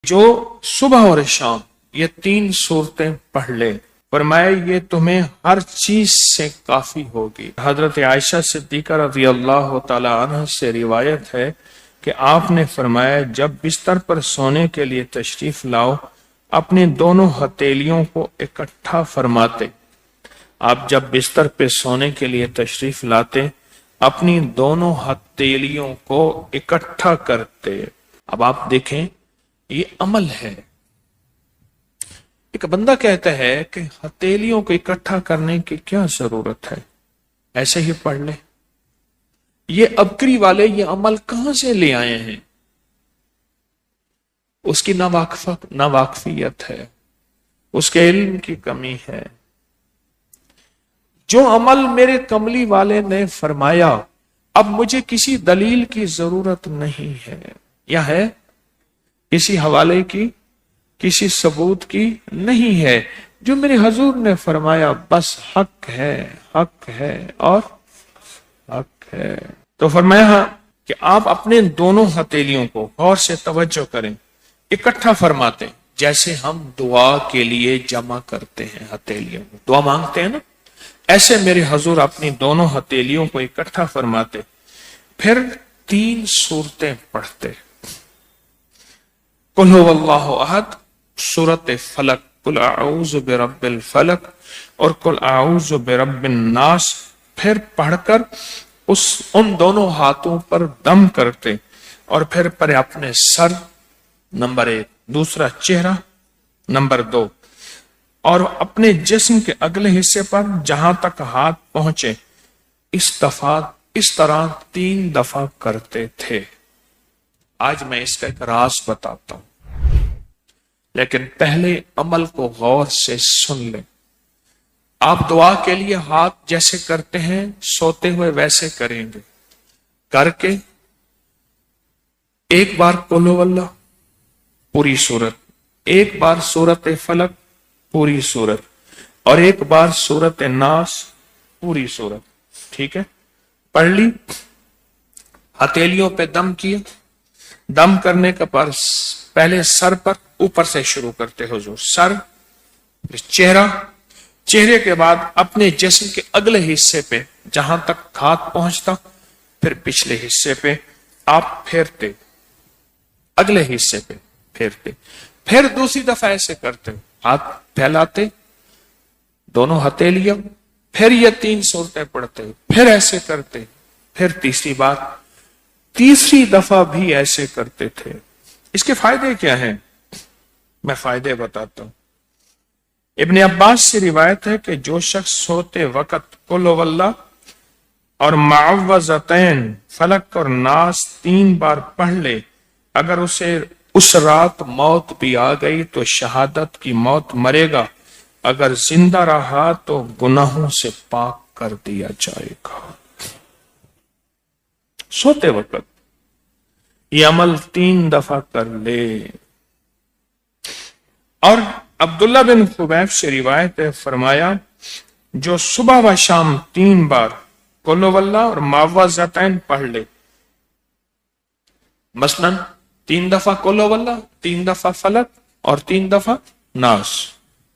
جو صبح اور شام یہ 3 صورتیں پڑھ لے، فرمایا یہ تمہیں ہر چیز سے کافی ہوگی۔ حضرت عائشہ صدیقہ رضی اللہ تعالی عنہ سے روایت ہے کہ آپ نے فرمایا جب بستر پر سونے کے لیے تشریف لاؤ اپنی دونوں ہتھیلیوں کو اکٹھا فرماتے۔ آپ جب بستر پہ سونے کے لیے تشریف لاتے اپنی دونوں ہتھیلیوں کو اکٹھا کرتے۔ اب آپ دیکھیں یہ عمل ہے۔ ایک بندہ کہتا ہے کہ ہتھیلیوں کو اکٹھا کرنے کی کیا ضرورت ہے، ایسے ہی پڑھ لے۔ یہ ابکری والے یہ عمل کہاں سے لے آئے ہیں؟ اس کی ناواقفیت ہے، اس کے علم کی کمی ہے۔ جو عمل میرے کملی والے نے فرمایا اب مجھے کسی دلیل کی ضرورت نہیں ہے، یا ہے کسی حوالے کی، کسی ثبوت کی نہیں ہے۔ جو میرے حضور نے فرمایا بس حق ہے، حق ہے اور حق ہے۔ تو فرمایا کہ آپ اپنے دونوں ہتھیلیوں کو غور سے توجہ کریں، اکٹھا فرماتے جیسے ہم دعا کے لیے جمع کرتے ہیں ہتھیلیوں کو، دعا مانگتے ہیں نا، ایسے میرے حضور اپنی دونوں ہتھیلیوں کو اکٹھا فرماتے، پھر 3 صورتیں پڑھتے۔ قل هو اللہ احد، سورۃ فلق، قل اعوذ برب الفلق اور قل اعوذ برب الناس، پھر پڑھ کر ان دونوں ہاتھوں پر دم کرتے اور پھر پر اپنے سر نمبر 1، دوسرا چہرہ نمبر 2، اور اپنے جسم کے اگلے حصے پر جہاں تک ہاتھ پہنچے اس طرح 3 دفعہ کرتے تھے۔ آج میں اس کا ایک راز بتاتا ہوں، لیکن پہلے عمل کو غور سے سن لیں۔ آپ دعا کے لیے ہاتھ جیسے کرتے ہیں سوتے ہوئے ویسے کریں گے، کر کے ایک بار قل هو اللہ پوری سورت، ایک بار سورۃ فلق پوری سورت، اور ایک بار سورۃ ناس پوری سورت۔ ٹھیک ہے، پڑھ لی، ہتھیلیوں پہ دم کیا۔ دم کرنے کا پہلے سر پر، اوپر سے شروع کرتے حضور، سر، پھر چہرہ، چہرے کے بعد اپنے جسم کے اگلے حصے پہ جہاں تک ہاتھ پہنچتا، پھر پچھلے حصے پہ آپ پھیرتے، اگلے حصے پہ پھیرتے، پھر دوسری دفعہ ایسے کرتے، ہاتھ پھیلاتے دونوں ہتھیلیاں، پھر یہ 3 صورتیں پڑھتے، پھر ایسے کرتے، پھر تیسری دفعہ بھی ایسے کرتے تھے۔ اس کے فائدے کیا ہیں؟ میں فائدے بتاتا ہوں۔ ابن عباس سے روایت ہے کہ جو شخص سوتے وقت قل هو اللہ اور معوذتین فلق اور ناس 3 بار پڑھ لے، اگر اسے اس رات موت بھی آ گئی تو شہادت کی موت مرے گا، اگر زندہ رہا تو گناہوں سے پاک کر دیا جائے گا۔ سوتے وقت یہ عمل 3 دفعہ کر لے۔ اور عبداللہ بن خبیب سے روایت ہے، فرمایا جو صبح و شام 3 بار قل هو اللہ اور معوذتین پڑھ لے، مثلا 3 دفعہ قل هو اللہ، 3 دفعہ فلق اور 3 دفعہ ناس،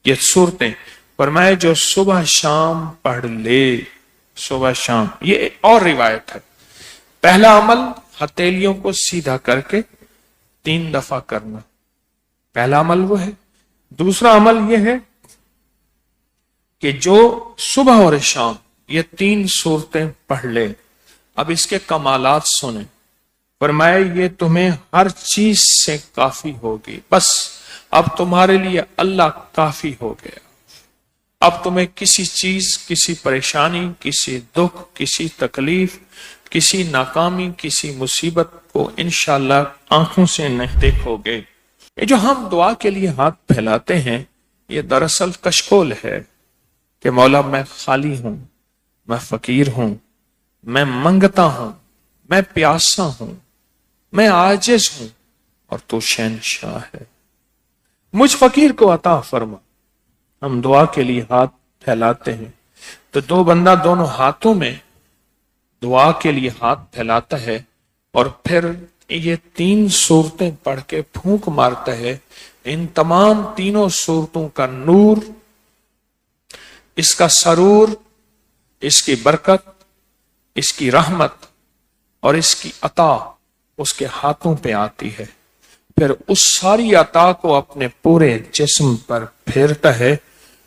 یہ صورتیں، فرمایا جو صبح شام پڑھ لے، صبح شام۔ یہ اور روایت ہے، پہلا عمل ہتھیلیوں کو سیدھا کر کے 3 دفعہ کرنا، پہلا عمل وہ ہے۔ دوسرا عمل یہ ہے کہ جو صبح اور شام یہ 3 صورتیں پڑھ لے۔ اب اس کے کمالات سنیں، فرمایا یہ تمہیں ہر چیز سے کافی ہوگی، بس اب تمہارے لیے اللہ کافی ہو گیا۔ اب تمہیں کسی چیز، کسی پریشانی، کسی دکھ، کسی تکلیف، کسی ناکامی، کسی مصیبت کو انشاءاللہ آنکھوں سے نہیں دیکھو گے۔ یہ جو ہم دعا کے لیے ہاتھ پھیلاتے ہیں یہ دراصل کشکول ہے کہ مولا میں خالی ہوں، میں فقیر ہوں، میں منگتا ہوں، میں پیاسا ہوں، میں عاجز ہوں اور تو شہنشاہ ہے، مجھ فقیر کو عطا فرما۔ ہم دعا کے لیے ہاتھ پھیلاتے ہیں تو دو بندہ دونوں ہاتھوں میں دعا کے لیے ہاتھ پھیلاتا ہے اور پھر یہ 3 صورتیں پڑھ کے پھونک مارتا ہے، ان تمام تینوں صورتوں کا نور، اس کا سرور، اس کی برکت، اس کی رحمت اور اس کی عطا اس کے ہاتھوں پہ آتی ہے، پھر اس ساری عطا کو اپنے پورے جسم پر پھیرتا ہے،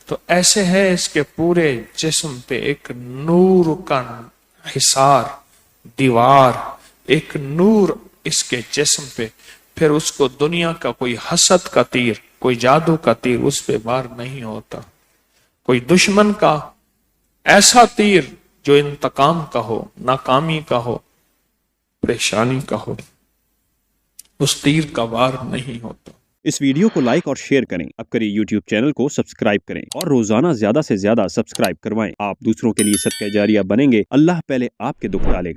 تو ایسے ہے اس کے پورے جسم پہ ایک نور کا حصار، دیوار، ایک نور اس کے جسم پہ، پھر اس کو دنیا کا کوئی حسد کا تیر، کوئی جادو کا تیر اس پہ وار نہیں ہوتا، کوئی دشمن کا ایسا تیر جو انتقام کا ہو، ناکامی کا ہو، پریشانی کا ہو، اس تیر کا وار نہیں ہوتا۔ اس ویڈیو کو لائک اور شیئر کریں، اب کریں یوٹیوب چینل کو سبسکرائب کریں اور روزانہ زیادہ سے زیادہ سبسکرائب کروائیں۔ آپ دوسروں کے لیے صدقہ جاریہ بنیں گے، اللہ پہلے آپ کے دکھ ڈالے گا۔